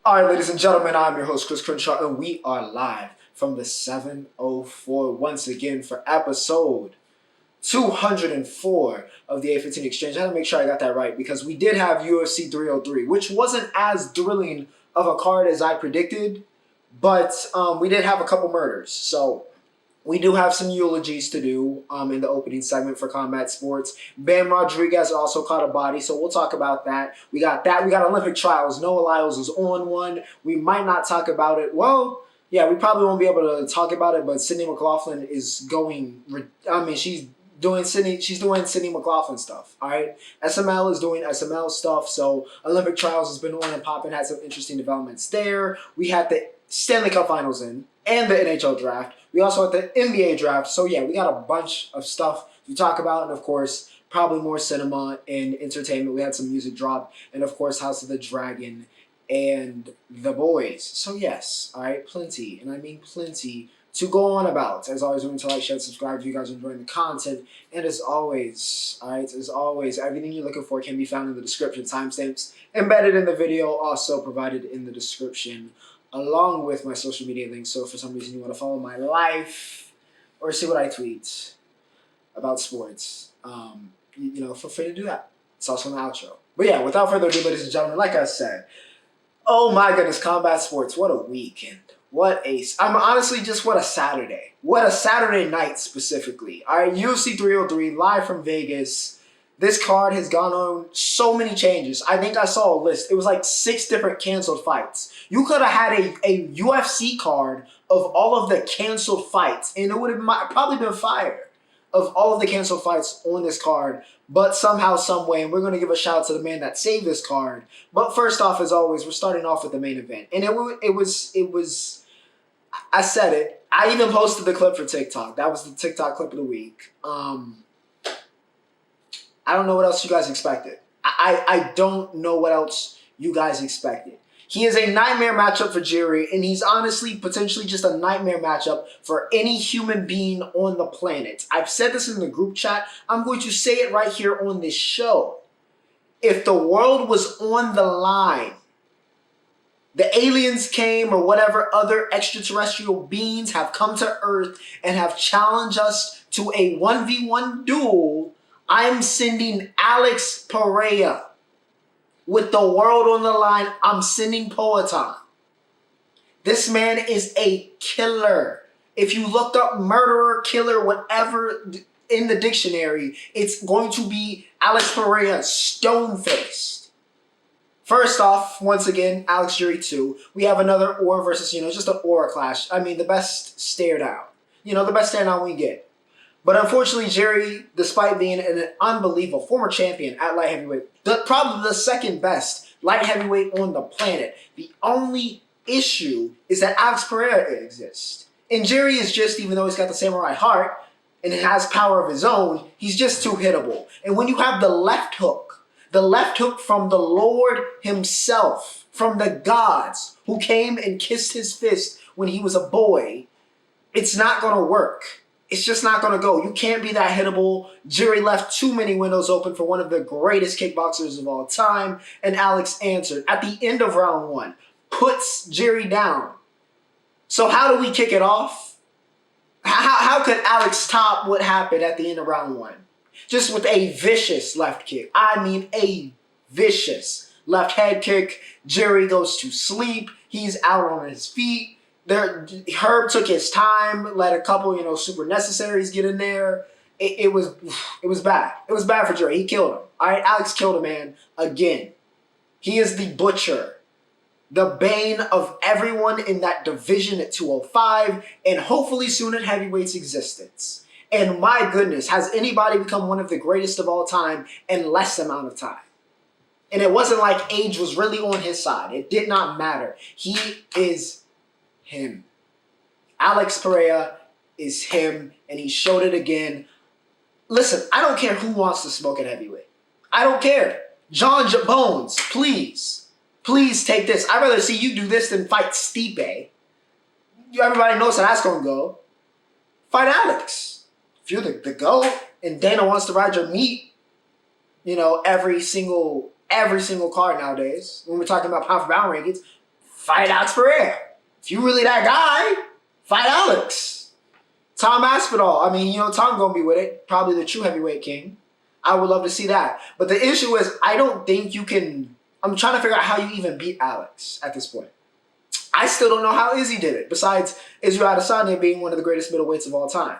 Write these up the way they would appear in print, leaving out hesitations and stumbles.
All right, ladies and gentlemen, I'm your host, Chris Crenshaw, and we are live from the 704 once again for episode 204 of the A15 Exchange. I had to make sure I got that right because we did have UFC 303, which wasn't as thrilling of a card as I predicted, but we did have a couple murders. So we do have some eulogies to do in the opening segment for Combat Sports. Bam Rodriguez also caught a body, so we'll talk about that. We got Olympic trials. Noah Lyles is on one. We might not talk about it. Well, yeah, we probably won't be able to talk about it, but Sydney McLaughlin is going. She's doing Sydney McLaughlin stuff. All right, SML is doing SML stuff. So Olympic trials has been on and popping. Had some interesting developments there. We had the Stanley Cup Finals and the NHL Draft. We also had the NBA Draft. So yeah, we got a bunch of stuff to talk about, and of course, probably more cinema and entertainment. We had some music drop, and of course, House of the Dragon and The Boys. So yes, all right, plenty, and I mean plenty to go on about. As always, remember to like, share, subscribe if you guys are enjoying the content. And as always, everything you're looking for can be found in the description. Timestamps embedded in the video, also provided in the description, along with my social media links. So if for some reason you want to follow my life or see what I tweet about sports, feel free to do that. It's also in the outro. But yeah, without further ado, ladies and gentlemen, like I said, oh my goodness, Combat Sports, what a weekend. What a Saturday. What a Saturday night specifically. All right, UFC 303, live from Vegas. This card has gone on so many changes. I think I saw a list. It was like 6 different canceled fights. You could have had a UFC card of all of the canceled fights, and it would have probably been fire of all of the canceled fights on this card. But somehow, some way, and we're going to give a shout out to the man that saved this card. But first off, as always, we're starting off with the main event. And it was I said it. I even posted the clip for TikTok. That was the TikTok clip of the week. I don't know what else you guys expected. I don't know what else you guys expected. He is a nightmare matchup for Jiri, and he's honestly potentially just a nightmare matchup for any human being on the planet. I've said this in the group chat. I'm going to say it right here on this show. If the world was on the line, the aliens came or whatever other extraterrestrial beings have come to Earth and have challenged us to a 1v1 duel, I'm sending Alex Pereira. With the world on the line, I'm sending Poatan. This man is a killer. If you look up murderer, killer, whatever in the dictionary, it's going to be Alex Pereira, stone-faced. First off, once again, Alex Jiri 2. We have another Aura versus, just an Aura clash. I mean, the best stare down. The best stare down we get. But unfortunately, Jiri, despite being an unbelievable former champion at light heavyweight, probably the second best light heavyweight on the planet, the only issue is that Alex Pereira exists. And Jiri is just, even though he's got the samurai heart and has power of his own, he's just too hittable. And when you have the left hook from the Lord himself, from the gods, who came and kissed his fist when he was a boy, it's not going to work. It's just not going to go. You can't be that hittable. Jiri left too many windows open for one of the greatest kickboxers of all time, and Alex answered. At the end of round 1, puts Jiri down. So how do we kick it off? How could Alex top what happened at the end of round 1? Just with a vicious left kick. I mean a vicious left head kick. Jiri goes to sleep. He's out on his feet. Herb took his time, let a couple, super necessaries get in there. It was bad. It was bad for Jiri. He killed him. All right, Alex killed a man again. He is the butcher, the bane of everyone in that division at 205, and hopefully soon at heavyweight's existence. And my goodness, has anybody become one of the greatest of all time in less amount of time? And it wasn't like age was really on his side. It did not matter. He is him. Alex Pereira is him, and he showed it again. Listen, I don't care who wants to smoke at heavyweight. I don't care. John Bones, please take this. I'd rather see you do this than fight Stipe. Everybody knows how that's going to go. Fight Alex. If you're the GOAT and Dana wants to ride your meat, every single card nowadays, when we're talking about pound for pound rankings, fight Alex Pereira. If you really that guy, fight Alex. Tom Aspinall. I mean, Tom gonna be with it. Probably the true heavyweight king. I would love to see that. But the issue is, I don't think you can. I'm trying to figure out how you even beat Alex at this point. I still don't know how Izzy did it, besides Israel Adesanya being one of the greatest middleweights of all time.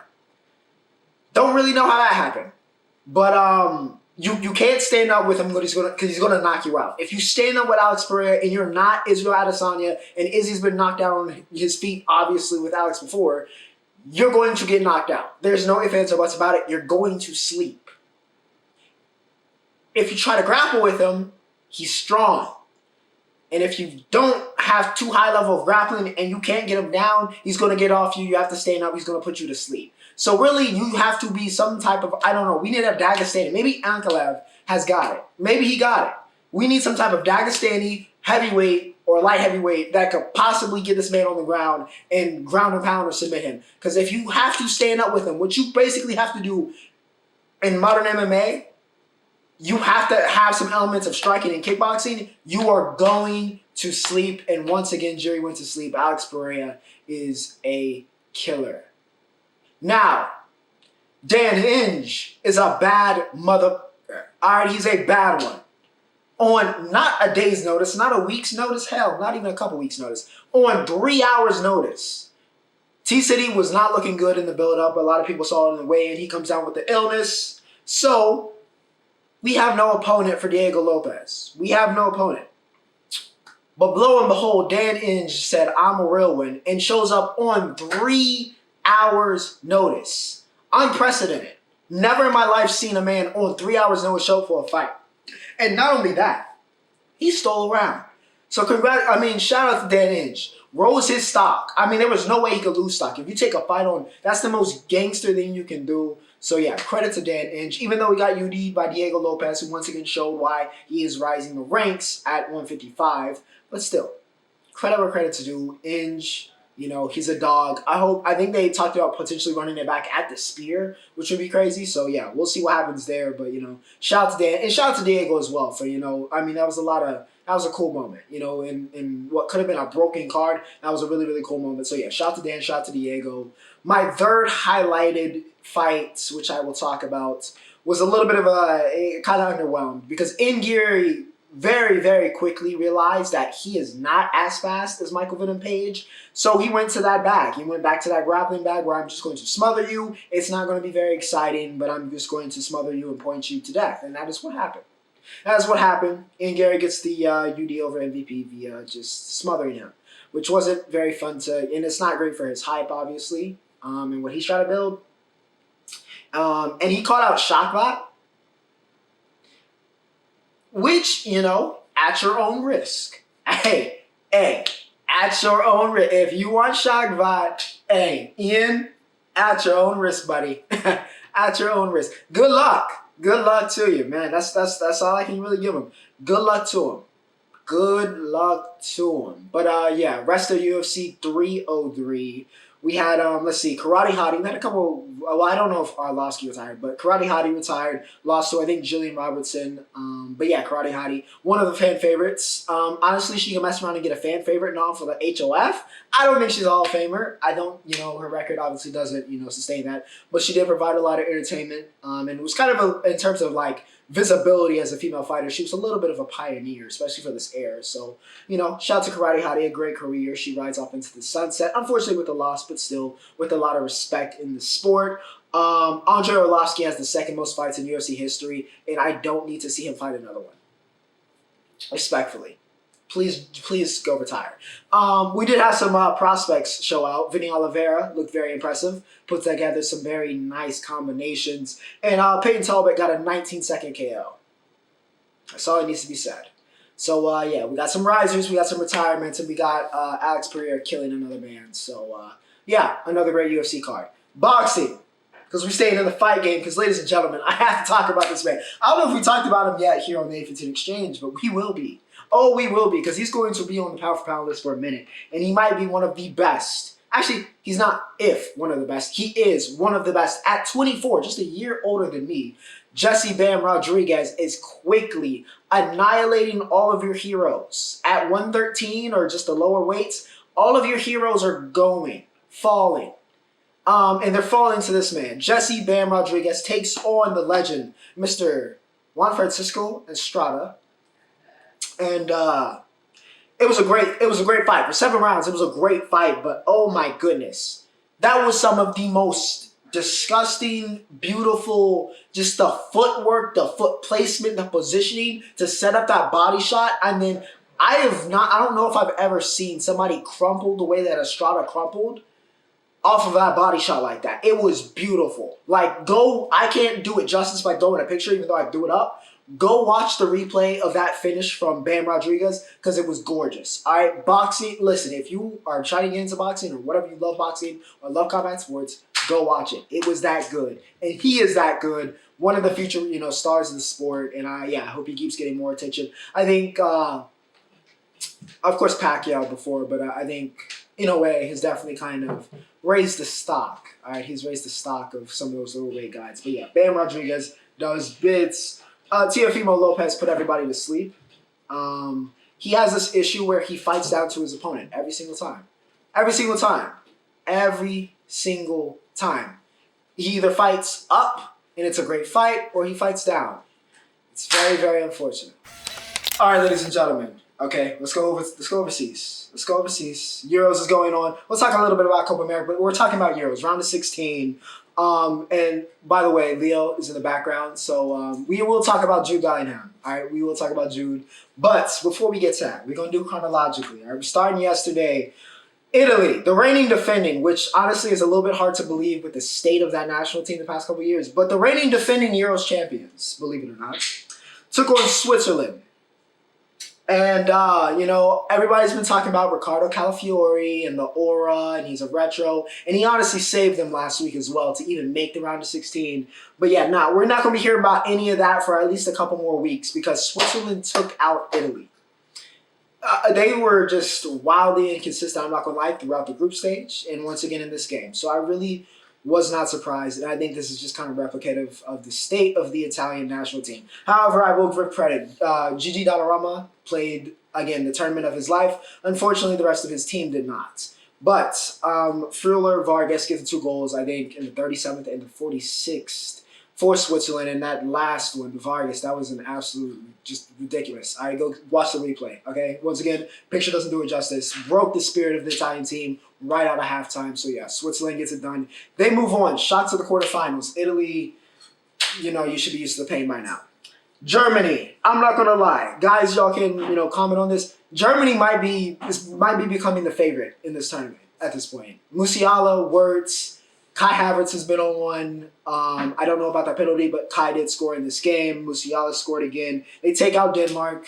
Don't really know how that happened. But you can't stand up with him because he's gonna knock you out. If you stand up with Alex Pereira and you're not Israel Adesanya, and Izzy's been knocked down on his feet, obviously, with Alex before, you're going to get knocked out. There's no ifs, ands, or buts about it. You're going to sleep. If you try to grapple with him, he's strong. And if you don't have too high level of grappling and you can't get him down, he's going to get off you. You have to stand up. He's going to put you to sleep. So really, you have to be some type of, I don't know, we need a Dagestani. Maybe Ankalaev has got it. Maybe he got it. We need some type of Dagestani heavyweight or light heavyweight that could possibly get this man on the ground and ground and pound or submit him. Because if you have to stand up with him, what you basically have to do in modern MMA, you have to have some elements of striking and kickboxing. You are going to sleep. And once again, Jiri went to sleep. Alex Pereira is a killer. Now, Dan Hinge is a bad mother. All right, he's a bad one. On not a day's notice, not a week's notice, hell, not even a couple weeks' notice. On 3 hours' notice. T-City was not looking good in the build-up. A lot of people saw it in the weigh-in. He comes down with the illness. So, we have no opponent for Diego Lopez. We have no opponent. But lo and behold, Dan Hinge said, I'm a real one, and shows up on 3 hours notice. Unprecedented. Never in my life seen a man on 3 hours notice show for a fight. And not only that, he stole around. So shout out to Dan Hinge. Rose his stock. I mean, there was no way he could lose stock. If you take a fight on, that's the most gangster thing you can do. So yeah, credit to Dan Hinge. Even though he got UD'd by Diego Lopez, who once again showed why he is rising the ranks at 155. But still, credit where credit's due. Hinge, he's a dog. I think they talked about potentially running it back at the spear, which would be crazy. So yeah, we'll see what happens there. But shout out to Dan and shout out to Diego as well for that was a cool moment. In what could have been a broken card, that was a really, really cool moment. So yeah, shout out to Dan, shout out to Diego. My third highlighted fight, which I will talk about, was a little bit of a kind of underwhelmed because Ngiri very, very quickly realized that he is not as fast as Michael Venom Page. So he went to that bag. He went back to that grappling bag where I'm just going to smother you. It's not going to be very exciting, but I'm just going to smother you and point you to death. And that is what happened. That is what happened. And Gary gets the UD over MVP via just smothering him, which wasn't very fun and it's not great for his hype, obviously, and what he's trying to build. And he called out Shakvat, which, at your own risk. Hey, at your own risk. If you want Shakvat, Ian, at your own risk, buddy. At your own risk. Good luck. Good luck to you, man. That's all I can really give him. Good luck to him. Good luck to him. But yeah, rest of UFC 303. We had, Karate Hottie. We had a couple, I don't know if Arlovsky retired, but Karate Hottie retired. Lost to, I think, Jillian Robertson. But yeah, Karate Hottie, one of the fan favorites. Honestly, she can mess around and get a fan favorite now for the HOF. I don't think she's a Hall of Famer. I don't, her record obviously doesn't, sustain that. But she did provide a lot of entertainment. And it was kind of, in terms of, visibility as a female fighter, she was a little bit of a pioneer, especially for this era. So, shout out to Karate Hottie, a great career. She rides off into the sunset, unfortunately with a loss, but still with a lot of respect in the sport. Andrei Arlovsky has the second most fights in UFC history, and I don't need to see him fight another one. Respectfully. Please go retire. We did have some prospects show out. Vinny Oliveira looked very impressive. Put together some very nice combinations. And Peyton Talbot got a 19-second KO. That's all that needs to be said. So, yeah, we got some risers, we got some retirements, and we got Alex Pereira killing another man. So, yeah, another great UFC card. Boxing. Because we're staying in the fight game. Because, ladies and gentlemen, I have to talk about this man. I don't know if we talked about him yet here on the Infantine Exchange, but we will be. Oh, we will be, because he's going to be on the pound for pound list for a minute. And he might be one of the best. Actually, he's not one of the best. He is one of the best at 24, just a year older than me. Jesse Bam Rodriguez is quickly annihilating all of your heroes. At 113 or just the lower weights, all of your heroes are falling. And they're falling to this man. Jesse Bam Rodriguez takes on the legend, Mr. Juan Francisco Estrada. And it was a great fight. For 7 rounds, it was a great fight, but oh my goodness. That was some of the most disgusting, beautiful, just the footwork, the foot placement, the positioning to set up that body shot. I mean, I don't know if I've ever seen somebody crumple the way that Estrada crumpled off of that body shot like that. It was beautiful. I can't do it justice by throwing a picture, even though I do it up. Go watch the replay of that finish from Bam Rodriguez because it was gorgeous. All right, boxing. Listen, if you are trying to get into boxing or whatever you love boxing or love combat sports, go watch it. It was that good, and he is that good. One of the future, stars of the sport, and I hope he keeps getting more attention. I think, of course, Pacquiao before, but I think in a way has definitely kind of raised the stock. All right, he's raised the stock of some of those little weight guys. But yeah, Bam Rodriguez does bits. Teofimo Lopez put everybody to sleep. He has this issue where he fights down to his opponent every single time. Every single time. Every single time. He either fights up, and it's a great fight, or he fights down. It's very, very unfortunate. All right, ladies and gentlemen. Okay, let's go overseas. Euros is going on. We'll talk a little bit about Copa America, but we're talking about Euros, round of 16. And by the way, Leo is in the background, so we will talk about Jude Bellingham. All right, we will talk about Jude. But before we get to that, we're going to do chronologically. All right, we're starting yesterday. Italy, the reigning defending, which honestly is a little bit hard to believe with the state of that national team the past couple of years, but the reigning defending Euros champions, believe it or not, took on Switzerland. And, everybody's been talking about Ricardo Calafiori and the aura, and he's a retro. And he honestly saved them last week as well to even make the round of 16. But yeah, we're not going to be hearing about any of that for at least a couple more weeks because Switzerland took out Italy. They were just wildly inconsistent, I'm not going to lie, throughout the group stage and once again in this game. So I really was not surprised, and I think this is just kind of replicative of the state of the Italian national team. However, I will give credit. Gigi Donnarumma played, again, the tournament of his life. Unfortunately, the rest of his team did not. But Freuler Vargas gets the 2 goals, I think, in the 37th and the 46th for Switzerland. And that last one, Vargas, that was an absolute just ridiculous. All right, go watch the replay, okay? Once again, picture doesn't do it justice. Broke the spirit of the Italian team right out of halftime. So, yeah, Switzerland gets it done. They move on. Shot to the quarterfinals. Italy, you should be used to the pain by now. Germany, I'm not going to lie. Guys, y'all can, comment on this. Germany might be becoming the favorite in this tournament at this point. Musiala, Wirtz, Kai Havertz has been on one. I don't know about that penalty, but Kai did score in this game. Musiala scored again. They take out Denmark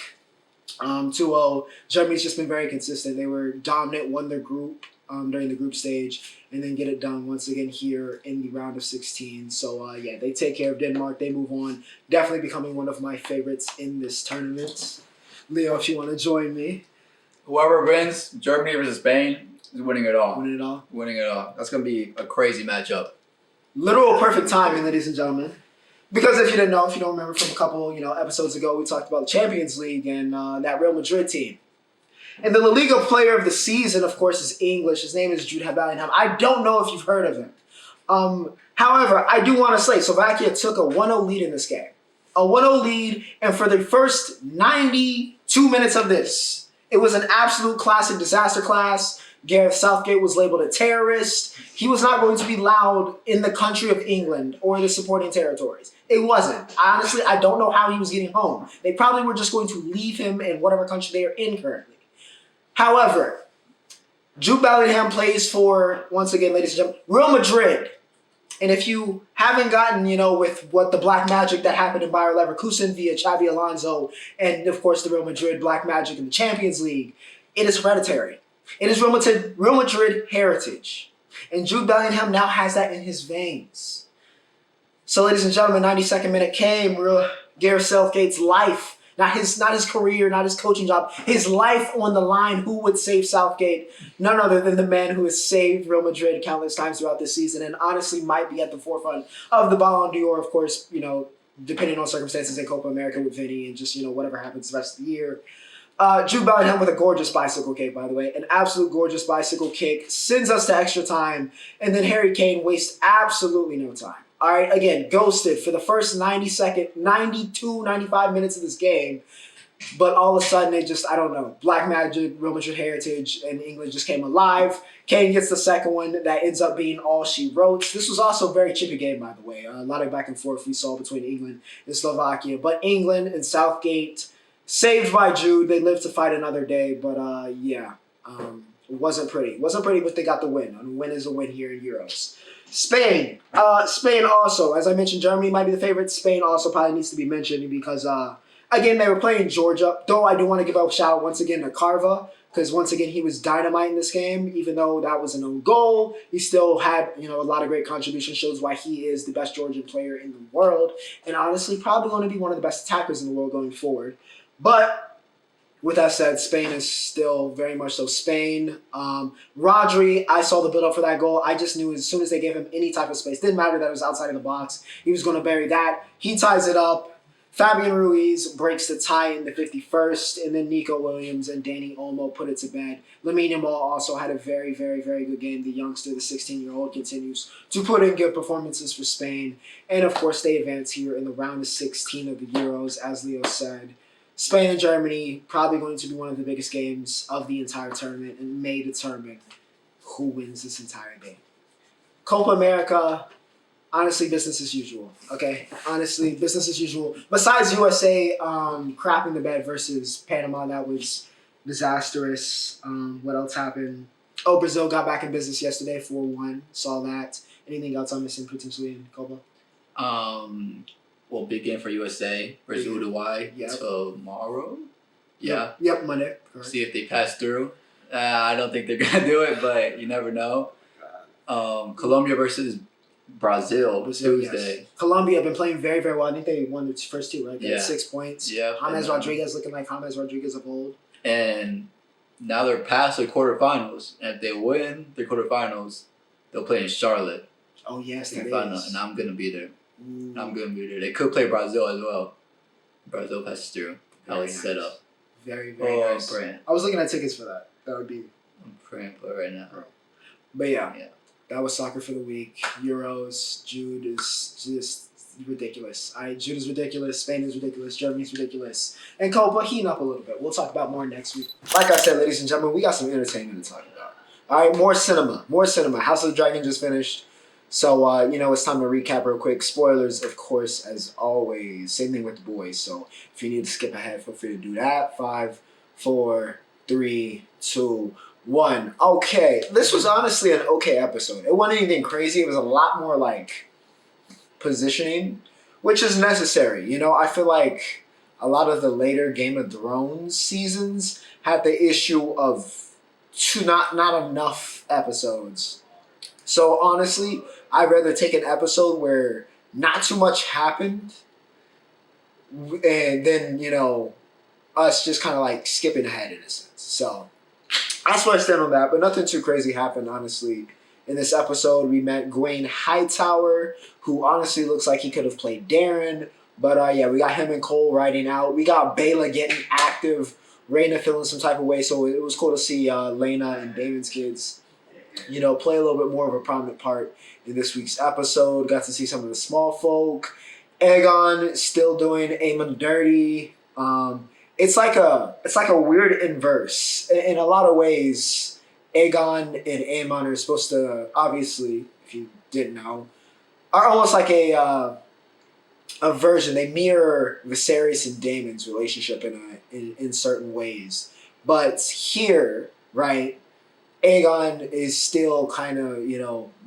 2-0. Germany's just been very consistent. They were dominant, won their group during the group stage, and then get it done once again here in the round of 16. So, yeah, they take care of Denmark. They move on. Definitely becoming one of my favorites in this tournament. Leo, if you want to join me. Whoever wins, Germany versus Spain, is winning it all. Winning it all? Winning it all. That's going to be a crazy matchup. Literal perfect timing, ladies and gentlemen. Because if you didn't know, if you don't remember from a couple episodes ago, we talked about the Champions League and that Real Madrid team. And the La Liga player of the season, of course, is English. His name is Jude Bellingham. I don't know if you've heard of him. However, I do want to say Slovakia took a 1-0 lead in this game. A 1-0 lead, and for the first 92 minutes of this, it was an absolute classic disaster class. Gareth Southgate was labeled a terrorist. He was not going to be allowed in the country of England or the supporting territories. It wasn't. Honestly, I don't know how he was getting home. They probably were just going to leave him in whatever country they are in currently. However, Jude Bellingham plays for, once again, ladies and gentlemen, Real Madrid. And if you haven't gotten, with what the black magic that happened in Bayer Leverkusen via Xabi Alonso and, of course, the Real Madrid black magic in the Champions League, it is hereditary. It is Real Madrid heritage. And Jude Bellingham now has that in his veins. So, ladies and gentlemen, 92nd minute came. Gareth Southgate's life. Not his career, not his coaching job. His life on the line. Who would save Southgate? None other than the man who has saved Real Madrid countless times throughout this season and honestly might be at the forefront of the Ballon d'Or. Of course, depending on circumstances in Copa America with Vinny and just, whatever happens the rest of the year. Jude Bellingham with a gorgeous bicycle kick, by the way. An absolute gorgeous bicycle kick. Sends us to extra time. And then Harry Kane wastes absolutely no time. All right, again, ghosted for the first 92, 95 minutes of this game. But all of a sudden, it just, I don't know, Black Magic, Real Madrid Heritage, and England just came alive. Kane gets the second one. That ends up being all she wrote. This was also a very chippy game, by the way. A lot of back and forth we saw between England and Slovakia. But England and Southgate, saved by Jude. They live to fight another day. But, it wasn't pretty. It wasn't pretty, but they got the win. And a win is a win here in Euros. Spain. Spain also, as I mentioned, Germany might be the favorite. Spain also probably needs to be mentioned because, again, they were playing Georgia. Though I do want to give a shout out once again to Carva because, once again, he was dynamite in this game. Even though that was an own goal, he still had, a lot of great contributions. Shows why he is the best Georgian player in the world. And honestly, probably going to be one of the best attackers in the world going forward. But with that said, Spain is still very much so Spain. Rodri, I saw the build-up for that goal. I just knew as soon as they gave him any type of space, didn't matter that it was outside of the box, he was going to bury that. He ties it up. Fabian Ruiz breaks the tie in the 51st, and then Nico Williams and Danny Olmo put it to bed. Lamine Yamal also had a very, very, very good game. The youngster, the 16-year-old, continues to put in good performances for Spain. And, of course, they advance here in the round of 16 of the Euros, as Leo said. Spain and Germany probably going to be one of the biggest games of the entire tournament and may determine who wins this entire game. Copa America, honestly, business as usual. Okay, honestly, business as usual. Besides USA crapping the bed versus Panama, that was disastrous. What else happened? Oh, Brazil got back in business yesterday, 4-1. Saw that. Anything else I'm missing potentially in Copa? Well, big game for USA versus Uruguay tomorrow. Yeah. Yep, Monday. Correct. See if they pass through. I don't think they're going to do it, but you never know. Colombia versus Brazil Tuesday. Yes. Colombia have been playing very, very well. I think they won their first two, right? They had 6 points. Yeah. James Rodriguez looking like James Rodriguez of old. And now they're past the quarterfinals. And if they win the quarterfinals, they'll play in Charlotte. Oh, yes, that final, is. and I'm going to be there. Ooh. I'm going to be there. They could play Brazil as well. Brazil passes through. How it's set up. Very, very nice. I'm praying. I was looking at tickets for that. That would be... I'm praying for it right now. But yeah. That was soccer for the week. Euros. Jude is just ridiculous. Jude is ridiculous. Spain is ridiculous. Germany's ridiculous. And Copa heating up a little bit. We'll talk about more next week. Like I said, ladies and gentlemen, we got some entertainment to talk about. All right, more cinema. More cinema. House of the Dragon just finished. So, it's time to recap real quick. Spoilers, of course, as always. Same thing with the boys. So, if you need to skip ahead, feel free to do that. 5, 4, 3, 2, 1. Okay. This was honestly an okay episode. It wasn't anything crazy. It was a lot more, positioning, which is necessary. I feel like a lot of the later Game of Thrones seasons had the issue of not enough episodes. So, honestly, I'd rather take an episode where not too much happened and then, us just kind of skipping ahead in a sense. So, that's where I stand on that. But nothing too crazy happened, honestly. In this episode, we met Gwaine Hightower, who honestly looks like he could have played Darren. But, we got him and Cole riding out. We got Bayla getting active, Raina feeling some type of way. So, it was cool to see Lena and Damon's kids play a little bit more of a prominent part in this week's episode. Got to see some of the small folk. Aegon still doing Aemon dirty. It's like a weird inverse. In a lot of ways, Aegon and Aemon are supposed to, obviously, if you didn't know, are almost like a version. They mirror Viserys and Daemon's relationship in certain ways. But here, right, Aegon is still kind of,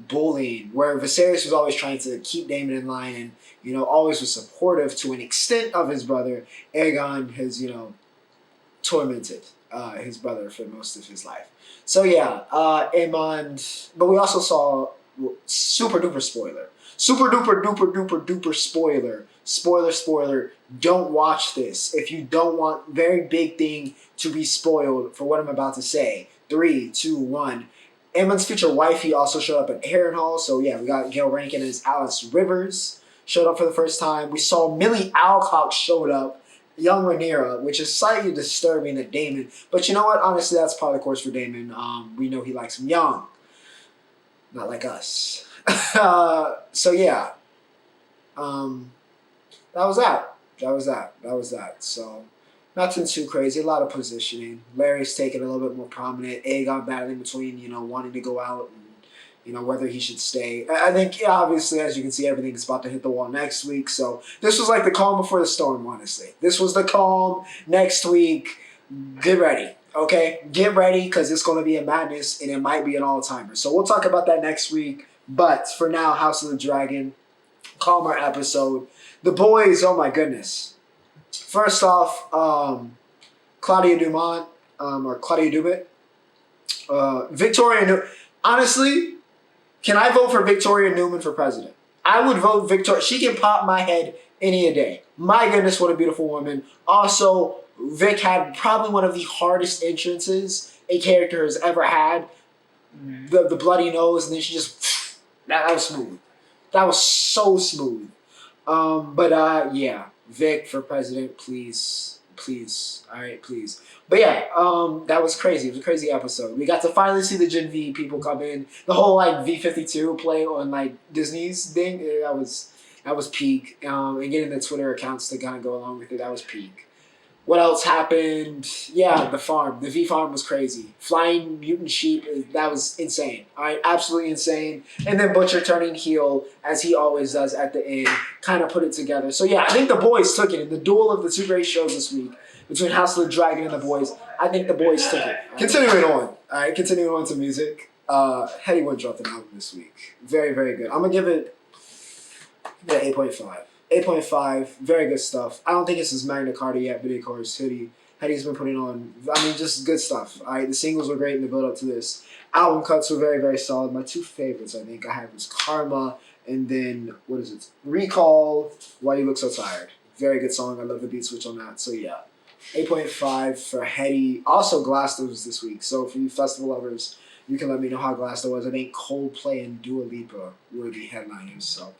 bullying, where Viserys was always trying to keep Daemon in line and, always was supportive to an extent of his brother. Aegon has, tormented his brother for most of his life. So, Aemon, but we also saw super duper spoiler. Super duper duper duper duper spoiler. Spoiler. Don't watch this if you don't want very big thing to be spoiled for what I'm about to say. 3, 2, 1. Aemon's future wifey also showed up at Harrenhal. So, we got Gail Rankin as Alice Rivers. showed up for the first time. We saw Millie Alcock showed up, young Rhaenyra, which is slightly disturbing to Damon. But you know what? Honestly, that's part of the course for Damon. We know he likes him young. Not like us. So yeah. That was that. So nothing too crazy. A lot of positioning. Larry's taking a little bit more prominent. Aegon battling between, wanting to go out and, whether he should stay. I think, obviously, as you can see, everything is about to hit the wall next week. So this was like the calm before the storm, honestly. This was the calm. Next week, get ready. Okay? Get ready because it's going to be a madness and it might be an all-timer. So we'll talk about that next week. But for now, House of the Dragon, calmer episode. The boys, oh my goodness. First off, Claudia Dumont, or Claudia Dumont, Victoria Newman. Honestly, can I vote for Victoria Newman for president? I would vote Victoria. She can pop my head any a day. My goodness, what a beautiful woman. Also, Vic had probably one of the hardest entrances a character has ever had. The bloody nose, and then she just, that was smooth. That was so smooth. Yeah, Vic for president, please. All right, please. But yeah, that was crazy. It was a crazy episode. We got to finally see the Gen V people come in. The whole V52 play on Disney's thing. That was peak. And getting the Twitter accounts to kind of go along with it. That was peak. What else happened? Yeah, the farm. The V farm was crazy. Flying mutant sheep, that was insane. All right, absolutely insane. And then Butcher turning heel, as he always does at the end, kind of put it together. So yeah, I think the boys took it. In the duel of the two great shows this week, between House of the Dragon and the boys, I think the boys took it. Continuing on to music. Headie One dropped an album this week. Very, very good. I'm going to give it an 8.5. 8.5, very good stuff. I don't think it's his Magna Carta yet, but of course, Headie's been putting on, just good stuff. All right, the singles were great in the build up to this. Album cuts were very, very solid. My two favorites, I think, I had was Karma and then, Recall, Why You Look So Tired. Very good song. I love the beat switch on that. So yeah, 8.5 for Headie. Also, Glasgow was this week. So for you festival lovers, you can let me know how Glasgow was. I think Coldplay and Dua Lipa were the headliners, so.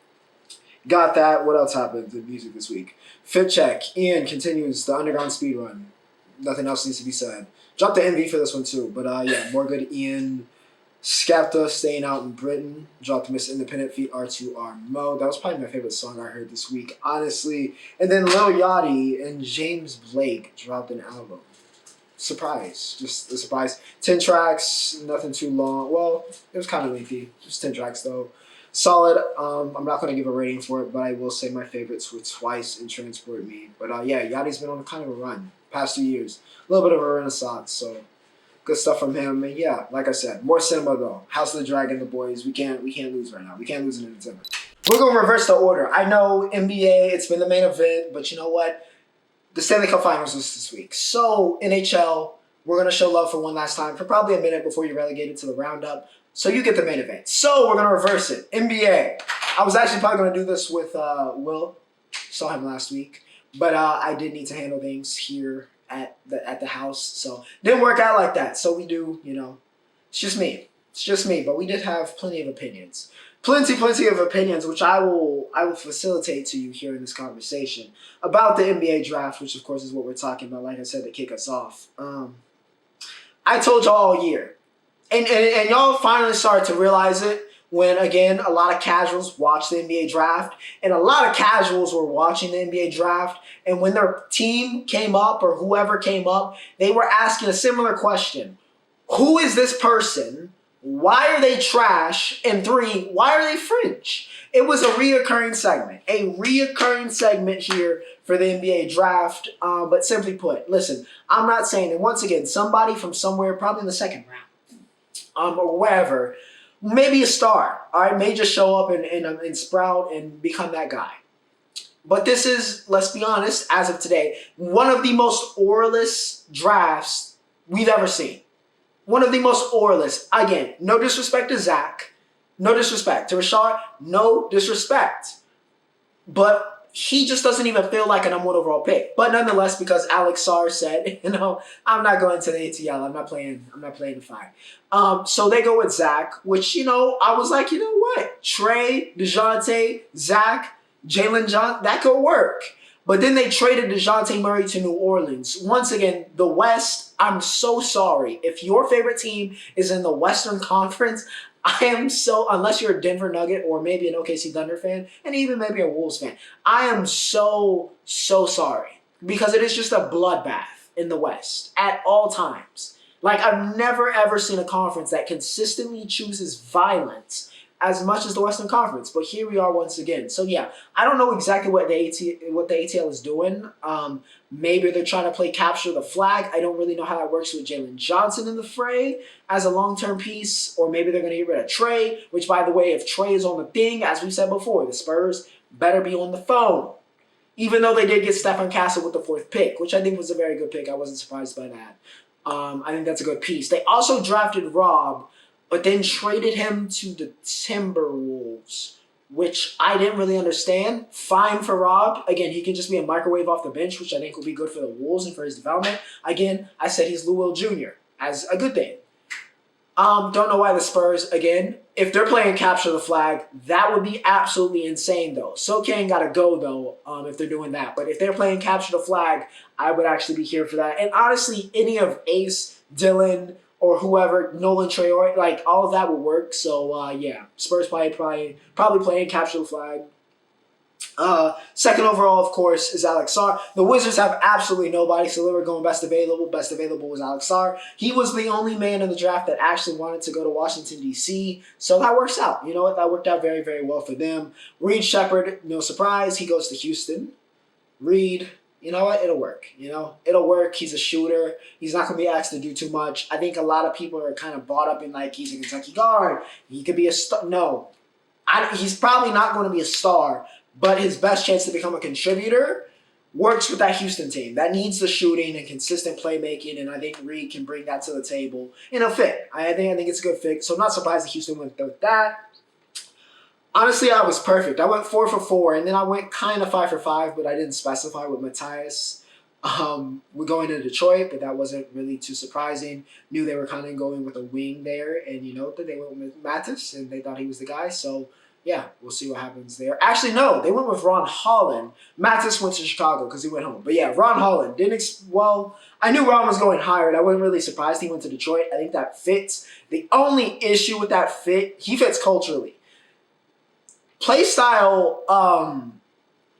Got that. What else happened in music this week? Fit check. Ian continues the underground speed run. Nothing else needs to be said. Dropped the MV for this one too. But yeah, more good Ian. Skepta staying out in Britain. Dropped Miss Independent feat R2R Moe. That was probably my favorite song I heard this week, honestly. And then Lil Yachty and James Blake dropped an album. Surprise. Just a surprise. 10 tracks. Nothing too long. Well, it was kind of lengthy. Just 10 tracks though. Solid. I'm not going to give a rating for it, but I will say my favorites were Twice and Transport Me. But yeah, Yachty's been on kind of a run past 2 years. A little bit of a renaissance, so good stuff from him. And yeah, like I said, more cinema though. House of the Dragon, the boys. We can't lose right now. We can't lose in entertainment. We're going to reverse the order. I know NBA, it's been the main event, but you know what? The Stanley Cup Finals was this week. So NHL, we're going to show love for one last time for probably a minute before you're relegated to the Roundup. So you get the main event. So we're going to reverse it. NBA. I was actually probably going to do this with Will. Saw him last week. But I did need to handle things here at the house. So didn't work out like that. So we do, it's just me. It's just me. But we did have plenty of opinions. Plenty of opinions, which I will facilitate to you here in this conversation about the NBA draft, which of course is what we're talking about, like I said, to kick us off. I told y'all all year. And y'all finally started to realize it when, again, a lot of casuals watched the NBA draft. And a lot of casuals were watching the NBA draft. And when their team came up or whoever came up, they were asking a similar question. Who is this person? Why are they trash? And 3, why are they fringe? It was a reoccurring segment. A reoccurring segment here for the NBA draft. But simply put, listen, I'm not saying, and once again, somebody from somewhere, probably in the second round, or wherever, maybe a star, all right, may just show up and sprout and become that guy. But this is, let's be honest, as of today, one of the most oralist drafts we've ever seen. One of the most oralist. Again, no disrespect to Zach, no disrespect to Rashard, no disrespect. But he just doesn't even feel like a number 1 overall pick. But nonetheless, because Alex Sarr said, I'm not going to the ATL. I'm not playing the 5. So they go with Zach, which, I was like, you know what? Trey, DeJounte, Zach, Jalen Johnson, that could work. But then they traded DeJounte Murray to New Orleans. Once again, the West, I'm so sorry. If your favorite team is in the Western Conference, I am so, unless you're a Denver Nugget or maybe an OKC Thunder fan, and even maybe a Wolves fan, I am so sorry. Because it is just a bloodbath in the West at all times. Like, I've never ever seen a conference that consistently chooses violence as much as the Western Conference, but here we are once again. So yeah, I don't know exactly what the ATL is doing. Maybe they're trying to play capture the flag. I don't really know how that works with Jalen Johnson in the fray as a long-term piece, or maybe they're going to get rid of Trey, which, by the way, if Trey is on the thing, as we said before, the Spurs better be on the phone. Even though they did get Stephen Castle with the 4th pick, which I think was a very good pick. I wasn't surprised by that. I think that's a good piece. They also drafted Rob, but then traded him to the Timberwolves, which I didn't really understand. Fine for Rob. Again, he can just be a microwave off the bench, which I think will be good for the Wolves and for his development. Again, I said he's Lou Will Jr. as a good thing. Don't know why the Spurs, again, if they're playing capture the flag, that would be absolutely insane, though. SoCan got to go, though, if they're doing that. But if they're playing capture the flag, I would actually be here for that. And honestly, any of Ace, Dylan, or whoever, Nolan Traore, like, all of that would work. So, yeah, Spurs probably playing capture the flag. Second overall, of course, is Alex Sarr. The Wizards have absolutely nobody, so they were going best available. Best available was Alex Sarr. He was the only man in the draft that actually wanted to go to Washington, D.C., so that works out. You know what? That worked out very, very well for them. Reed Shepherd, no surprise, he goes to Houston. Reed, you know what? It'll work. It'll work. He's a shooter. He's not going to be asked to do too much. I think a lot of people are kind of bought up in, like, he's a Kentucky guard. He could be a star. No. He's probably not going to be a star, but his best chance to become a contributor works with that Houston team. That needs the shooting and consistent playmaking, and I think Reed can bring that to the table. And it'll fit. I think it's a good fit. So I'm not surprised that Houston went with that. Honestly, I was perfect. I went 4 for 4, and then I went kind of 5 for 5, but I didn't specify with Matthias. We're going to Detroit, but that wasn't really too surprising. Knew they were kind of going with a wing there, and that they went with Mattis, and they thought he was the guy. So, yeah, we'll see what happens there. Actually, no, they went with Ron Holland. Mattis went to Chicago because he went home. But, yeah, Ron Holland I knew Ron was going higher, and I wasn't really surprised he went to Detroit. I think that fits. The only issue with that fit, he fits culturally. Play style,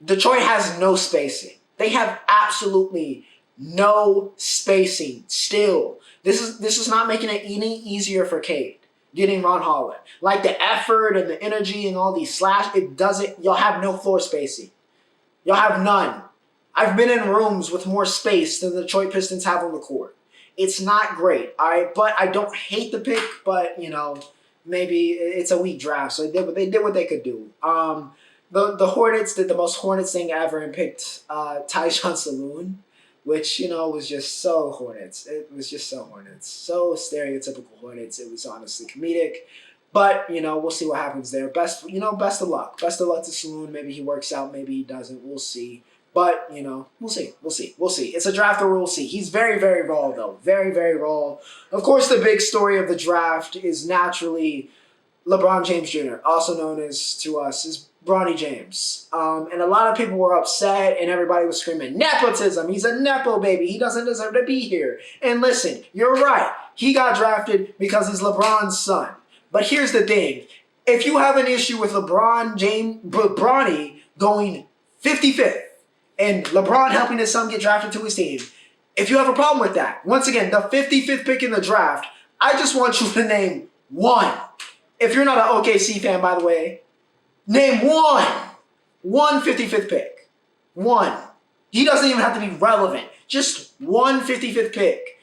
Detroit has no spacing. They have absolutely no spacing still. This is not making it any easier for Cade getting Ron Holland. Like the effort and the energy and all these y'all have no floor spacing. Y'all have none. I've been in rooms with more space than the Detroit Pistons have on the court. It's not great, all right? But I don't hate the pick, but, maybe it's a weak draft, so they did what they could do. The Hornets did the most Hornets thing ever and picked Tyjon Saloon, which, was just so Hornets. It was just so Hornets. So stereotypical Hornets. It was honestly comedic. But, we'll see what happens there. Best of luck. Best of luck to Saloon. Maybe he works out. Maybe he doesn't. We'll see. But, we'll see. It's a draft where we'll see. He's very, very raw, though. Very, very raw. Of course, the big story of the draft is naturally LeBron James Jr., also known as Bronny James. And a lot of people were upset, and everybody was screaming, nepotism. He's a nepo baby. He doesn't deserve to be here. And listen, you're right. He got drafted because he's LeBron's son. But here's the thing. If you have an issue with Bronny going 55th, and LeBron helping his son get drafted to his team, if you have a problem with that, once again, the 55th pick in the draft, I just want you to name one. If you're not an OKC fan, by the way, name one. One 55th pick. One. He doesn't even have to be relevant. Just one 55th pick.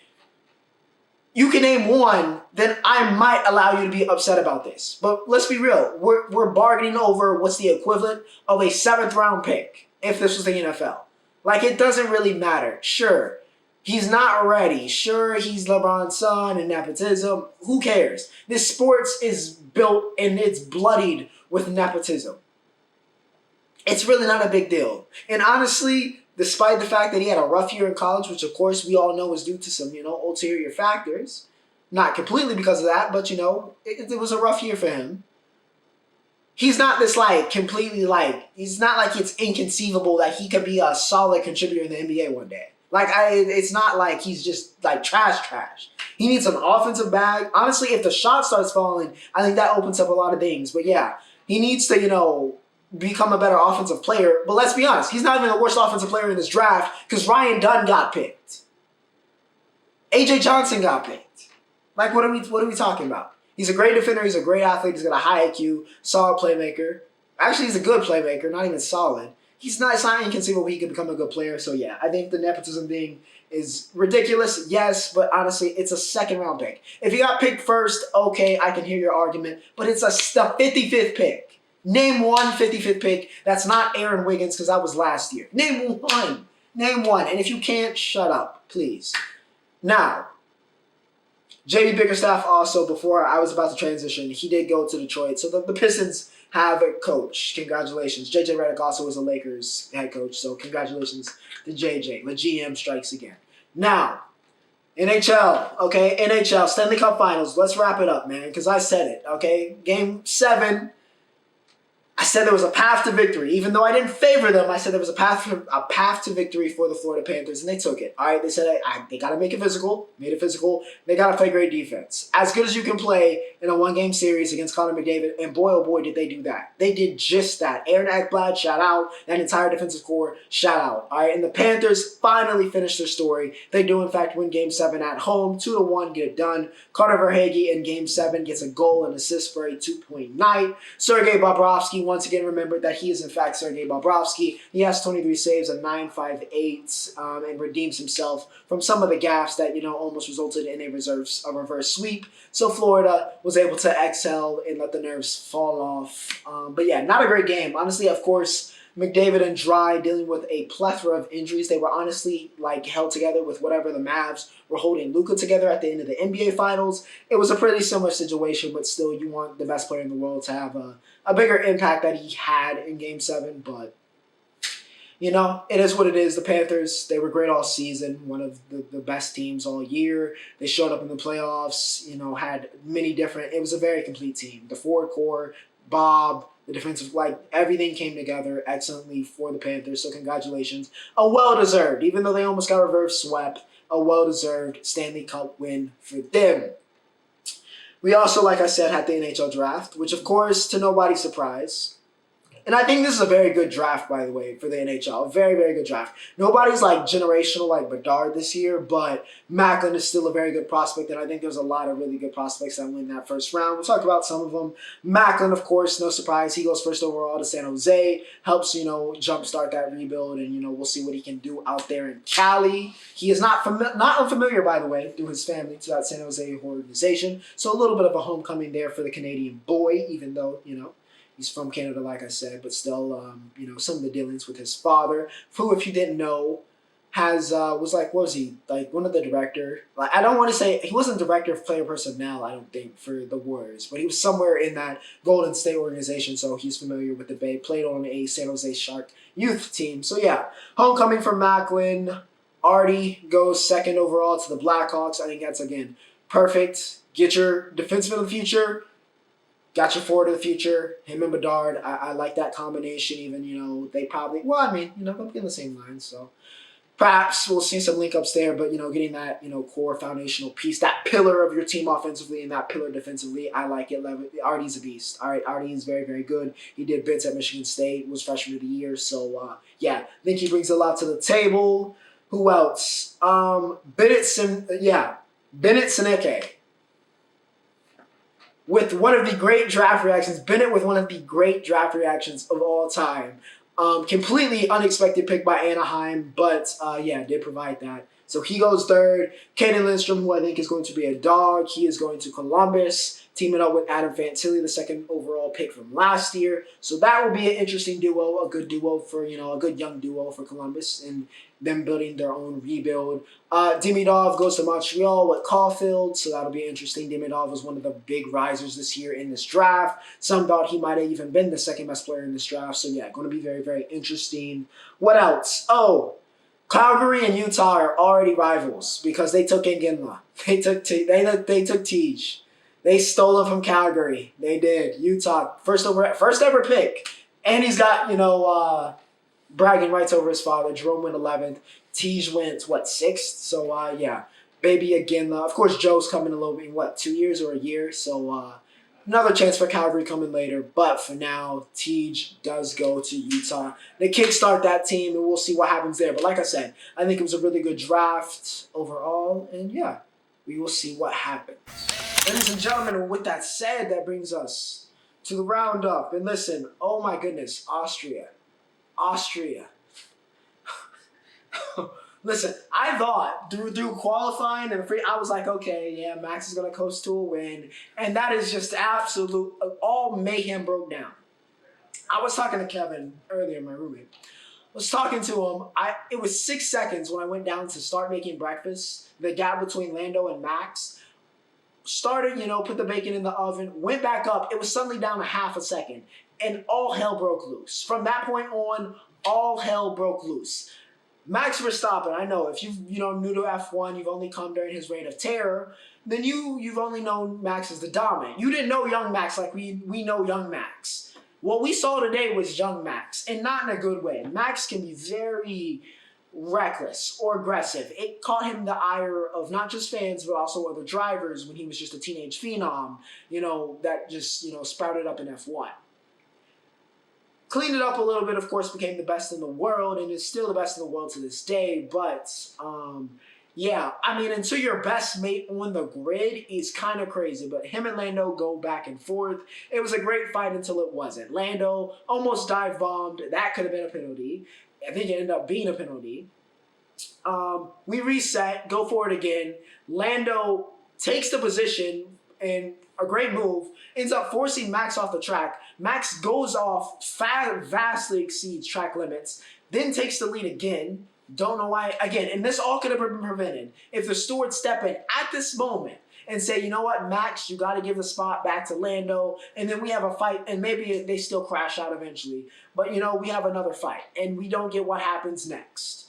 You can name one, then I might allow you to be upset about this. But let's be real. We're bargaining over what's the equivalent of a 7th round pick. If this was the NFL. Like, it doesn't really matter. Sure, he's not ready. Sure, he's LeBron's son and nepotism. Who cares? This sports is built and it's bloodied with nepotism. It's really not a big deal. And honestly, despite the fact that he had a rough year in college, which of course we all know was due to some, ulterior factors. Not completely because of that, but, it was a rough year for him. he's not this like completely like he's not like it's inconceivable that he could be a solid contributor in the NBA one day. Like it's not like he's just like trash. He needs an offensive bag. Honestly, if the shot starts falling, I think that opens up a lot of things. But yeah, he needs to become a better offensive player. But let's be honest, he's not even the worst offensive player in this draft because Ryan Dunn got picked. AJ Johnson got picked. Like what are we talking about? He's a great defender. He's a great athlete. He's got a high IQ, solid playmaker. Actually, he's a good playmaker, not even solid. It's not inconceivable he could become a good player. So yeah, I think the nepotism thing is ridiculous. Yes, but honestly, it's a second-round pick. If he got picked first, okay, I can hear your argument. But it's the 55th pick. Name one 55th pick that's not Aaron Wiggins because that was last year. Name one. Name one. And if you can't, shut up, please. Now, JB Bickerstaff also, before I was about to transition, he did go to Detroit. So the Pistons have a coach. Congratulations. JJ Redick also was a Lakers head coach. So congratulations to JJ. The GM strikes again. Now, NHL. Okay, NHL. Stanley Cup Finals. Let's wrap it up, man, because I said it. Okay, Game 7. I said there was a path to victory. Even though I didn't favor them, I said there was a path to victory for the Florida Panthers, and they took it. All right, they said they got to make it physical. Made it physical. They got to play great defense. As good as you can play in a one-game series against Connor McDavid, and boy, oh boy, did they do that. They did just that. Aaron Ekblad, shout out. That entire defensive core, shout out. All right, and the Panthers finally finished their story. They do, in fact, win Game 7 at home, 2-1, get it done. Carter Verhaeghe in Game 7 gets a goal and assist for a 2-point night. Sergei Bobrovsky once again remembered that he is in fact Sergei Bobrovsky. He has 23 saves, a 9.58, and redeems himself from some of the gaffes that almost resulted in a reverse sweep. So Florida was able to exhale and let the nerves fall off. But yeah, not a great game. Honestly, of course, McDavid and Dry dealing with a plethora of injuries. They were honestly held together with whatever the Mavs were holding Luka together at the end of the NBA Finals. It was a pretty similar situation, but still you want the best player in the world to have a bigger impact that he had in Game 7. But, it is what it is. The Panthers, they were great all season, one of the best teams all year. They showed up in the playoffs, had many different – it was a very complete team. The forward core, Bob – the defensive, everything came together excellently for the Panthers, so congratulations. A well-deserved, even though they almost got reverse swept, a well-deserved Stanley Cup win for them. We also, like I said, had the NHL Draft, which, of course, to nobody's surprise, and I think this is a very good draft, by the way, for the NHL. A very, very good draft. Nobody's generational like Bedard this year, but Macklin is still a very good prospect, and I think there's a lot of really good prospects that win that first round. We'll talk about some of them. Macklin, of course, no surprise. He goes first overall to San Jose. Helps, jumpstart that rebuild, and, we'll see what he can do out there in Cali. He is not unfamiliar, by the way, through his family to that San Jose organization. So a little bit of a homecoming there for the Canadian boy, even though, he's from Canada, like I said, but still, some of the dealings with his father, who, if you didn't know, was he? One of the director. I don't want to say, he wasn't director of player personnel, I don't think, for the Warriors, but he was somewhere in that Golden State organization, so he's familiar with the Bay, played on a San Jose Shark youth team. So yeah, homecoming for Macklin. Artie goes second overall to the Blackhawks. I think that's, again, perfect. Get your defenseman of the future. Got your forward of the future, him and Bedard. I like that combination. Even, they probably, they'll be in the same line. So perhaps we'll see some link-ups there. But, getting that, core foundational piece, that pillar of your team offensively and that pillar defensively, I like it. Artie's a beast. All right, Artie is very, very good. He did bits at Michigan State, was freshman of the year. So, yeah, I think he brings a lot to the table. Who else? Bennett Seneke. With one of the great draft reactions, Bennett with one of the great draft reactions of all time. Completely unexpected pick by Anaheim, but did provide that. So he goes third. Caden Lindstrom, who I think is going to be a dog. He is going to Columbus, teaming up with Adam Fantilli, the second overall pick from last year. So that will be an interesting duo, a good duo for, a good young duo for Columbus and them building their own rebuild. Demidov goes to Montreal with Caulfield, so that'll be interesting. Demidov was one of the big risers this year in this draft. Some thought he might have even been the second best player in this draft. So yeah, going to be very, very interesting. What else? Oh, Calgary and Utah are already rivals because they took Iginla. They took Tej. They stole him from Calgary. They did. Utah, first ever pick. And he's got, bragging rights over his father. Jerome went 11th. Tej went, 6th? So, yeah. Baby again. Of course, Joe's coming a little bit, 2 years or a year? So, another chance for Calgary coming later. But for now, Tej does go to Utah. They kickstart that team, and we'll see what happens there. But like I said, I think it was a really good draft overall. And, yeah, we will see what happens. Ladies and gentlemen, with that said, that brings us to the roundup. And listen, oh my goodness, Austria. Listen, I thought through qualifying and I was like, okay, yeah, Max is going to coast to a win. And that is just absolute, all mayhem broke down. I was talking to Kevin earlier, my roommate. I was talking to him. It was 6 seconds when I went down to start making breakfast. The gap between Lando and Max. Started, put the bacon in the oven, went back up. It was suddenly down to half a second. And all hell broke loose. From that point on, all hell broke loose. Max Verstappen, I know, if you're new to F1, you've only come during his reign of terror, then you've only known Max as the dominant. You didn't know young Max like we know young Max. What we saw today was young Max, and not in a good way. Max can be very reckless or aggressive. It caught him the ire of not just fans, but also other drivers when he was just a teenage phenom, that just, sprouted up in F1. Cleaned it up a little bit, of course, became the best in the world, and is still the best in the world to this day. But, yeah, until your best mate on the grid is kind of crazy. But him and Lando go back and forth. It was a great fight until it wasn't. Lando almost dive bombed. That could have been a penalty. I think it ended up being a penalty. We reset, go for it again. Lando takes the position, and a great move, ends up forcing Max off the track. Max goes off, vastly exceeds track limits, then takes the lead again. Don't know why. Again, and this all could have been prevented if the steward step in at this moment and say, you know what, Max, you got to give the spot back to Lando, and then we have a fight, and maybe they still crash out eventually. But, we have another fight, and we don't get what happens next.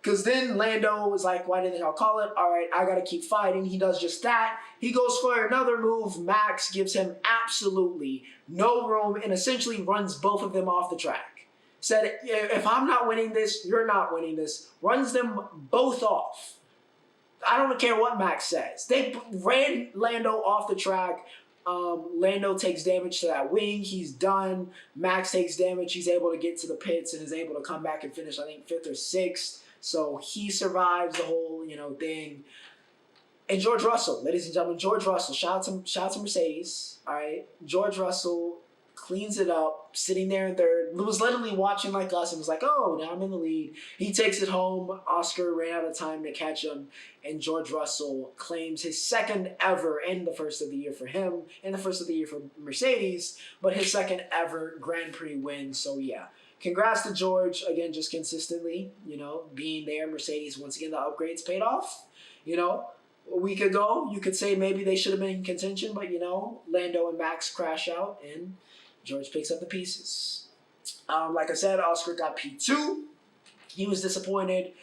Because then Lando was like, why didn't y'all call it? All right, I got to keep fighting. He does just that. He goes for another move. Max gives him absolutely no room and essentially runs both of them off the track. Said, if I'm not winning this, you're not winning this. Runs them both off. I don't care what Max says. They ran Lando off the track. Lando takes damage to that wing. He's done. Max takes damage. He's able to get to the pits and is able to come back and finish, I think, 5th or 6th. So he survives the whole, thing. And George Russell, ladies and gentlemen, George Russell, shout out to Mercedes, all right? George Russell cleans it up, sitting there in third, was literally watching like us and was like, oh, now I'm in the lead. He takes it home. Oscar ran out of time to catch him, and George Russell claims his second ever, and the first of the year for him, and the first of the year for Mercedes, but his second ever Grand Prix win. So, yeah. Congrats to George, again, just consistently, being there. Mercedes, once again, the upgrades paid off. A week ago, you could say maybe they should have been in contention, but, Lando and Max crash out, and George picks up the pieces. Like I said, Oscar got P2. He was disappointed.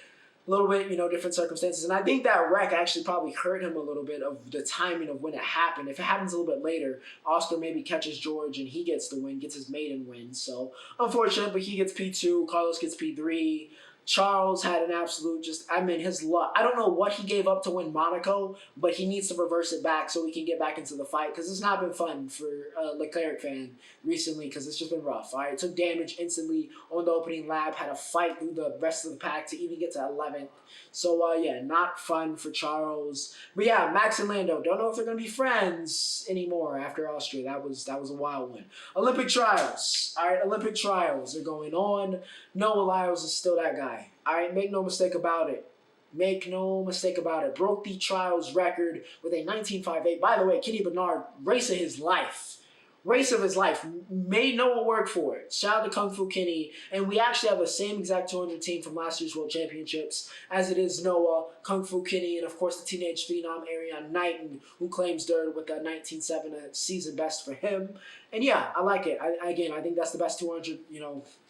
A little bit, different circumstances. And I think that wreck actually probably hurt him a little bit of the timing of when it happened. If it happens a little bit later, Oscar maybe catches George and he gets the win, gets his maiden win. So, unfortunate, but he gets P2. Carlos gets P3. Charles had an absolute his luck. I don't know what he gave up to win Monaco, but he needs to reverse it back so we can get back into the fight, because it's not been fun for a Leclerc fan recently, because it's just been rough. All right, took damage instantly on the opening lap, had a fight through the rest of the pack to even get to 11th. So, yeah, not fun for Charles. But, yeah, Max and Lando, don't know if they're going to be friends anymore after Austria. That was a wild one. Olympic trials. All right, Olympic trials are going on. Noah Lyles is still that guy. All right, make no mistake about it. Make no mistake about it. Broke the trials record with a 19.58. By the way, Kenny Bernard, race of his life. Race of his life. Made Noah work for it. Shout out to Kung Fu Kenny. And we actually have the same exact 200 team from last year's World Championships, as it is Noah, Kung Fu Kenny, and of course the teenage phenom Ariane Knighton, who claims third with a 19.7 season best for him. And yeah, I like it. I think that's the best 200,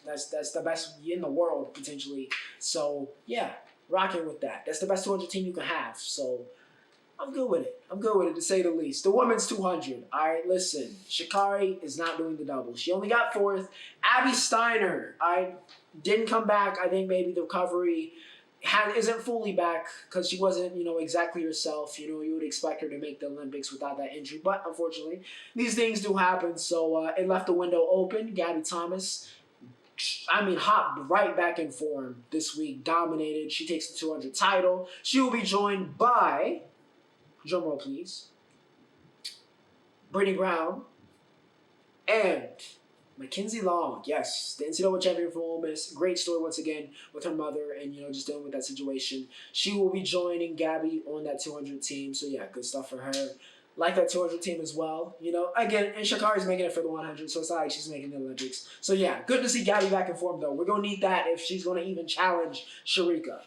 that's the best in the world, potentially. So, yeah, rocking with that. That's the best 200 team you can have. So, I'm good with it. I'm good with it, to say the least. The women's 200. All right, listen. Sha'Carri is not doing the double. She only got 4th. Abby Steiner, didn't come back. I think maybe the recovery isn't fully back because she wasn't, exactly herself. You would expect her to make the Olympics without that injury. But unfortunately, these things do happen. So it left the window open. Gabby Thomas, hopped right back in form this week. Dominated. She takes the 200 title. She will be joined by, drumroll please, Brittany Brown and Mackenzie Long. Yes, the NCAA champion for Ole Miss. Great story once again with her mother and, just dealing with that situation. She will be joining Gabby on that 200 team. So, yeah, good stuff for her. Like that 200 team as well. Again, and Sha'Carri's making it for the 100, so it's not like she's making the Olympics. So, yeah, good to see Gabby back in form, though. We're going to need that if she's going to even challenge Sharika.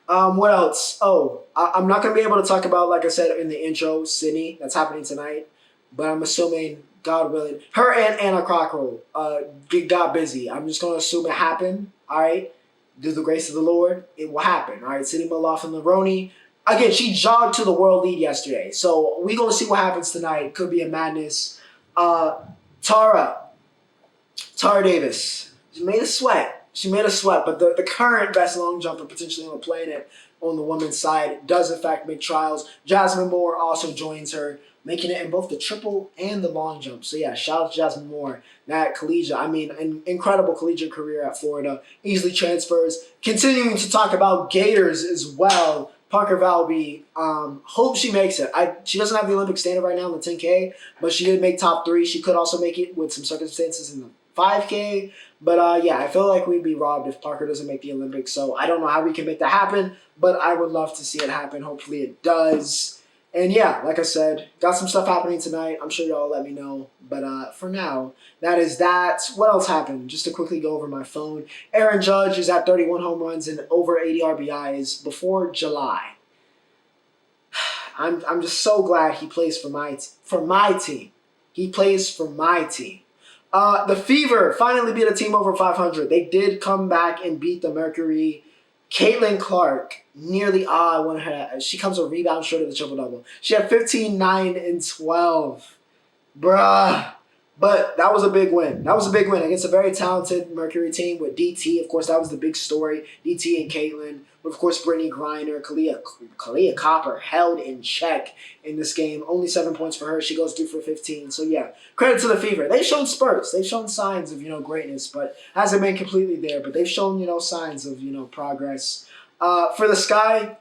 What else? Oh, I'm not going to be able to talk about, like I said in the intro, Sydney. That's happening tonight. But I'm assuming, God willing, her and Anna Cockrell got busy. I'm just going to assume it happened. All right? Through the grace of the Lord, it will happen. All right? Sydney Malofin-Levrone. Again, she jogged to the world lead yesterday. So we're going to see what happens tonight. Could be a madness. Tara Davis. She made us sweat. But the current best long jumper potentially on the planet on the women's side does, in fact, make trials. Jasmine Moore also joins her, making it in both the triple and the long jump. So, yeah, shout out to Jasmine Moore. That collegiate, an incredible collegiate career at Florida. Easily transfers. Continuing to talk about Gators as well. Parker Valby, hope she makes it. She doesn't have the Olympic standard right now in the 10K, but she did make top 3. She could also make it with some circumstances in the 5K. But, I feel like we'd be robbed if Parker doesn't make the Olympics. So I don't know how we can make that happen, but I would love to see it happen. Hopefully it does. And, like I said, got some stuff happening tonight. I'm sure y'all let me know. But for now, that is that. What else happened? Just to quickly go over my phone. Aaron Judge is at 31 home runs and over 80 RBIs before July. I'm just so glad he plays for my team. He plays for my team. The Fever finally beat a team over 500. They did come back and beat the Mercury. Caitlin Clark, nearly, she comes a rebound short of the triple-double. She had 15, 9, and 12. Bruh. But that was a big win. That was a big win against a very talented Mercury team with DT. Of course, that was the big story. DT and Caitlin. But, of course, Brittany Griner, Kalia Copper held in check in this game. Only 7 points for her. She goes 2 for 15. So, credit to the Fever. They've shown spurts. They've shown signs of, greatness, but hasn't been completely there. But they've shown, signs of, progress. For the Sky,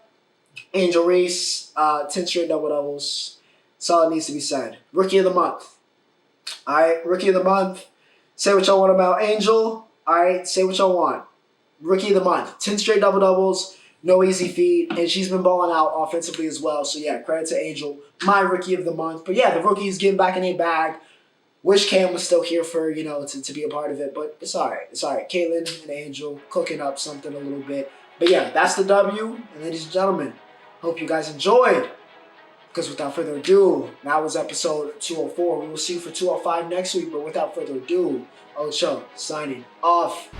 Angel Reese, 10 straight double-doubles. That's all that needs to be said. Rookie of the month. All right, Rookie of the month. Say what y'all want about Angel. All right, say what y'all want. Rookie of the month. 10 straight double-doubles. No easy feat. And she's been balling out offensively as well. So, credit to Angel. My Rookie of the month. But, the rookie's getting back in a bag. Wish Cam was still here for, to be a part of it. But it's all right. It's all right. Caitlin and Angel cooking up something a little bit. But, that's the W. And ladies and gentlemen, hope you guys enjoyed. Because without further ado, that was episode 204. We will see you for 205 next week. But without further ado, Ocho signing off.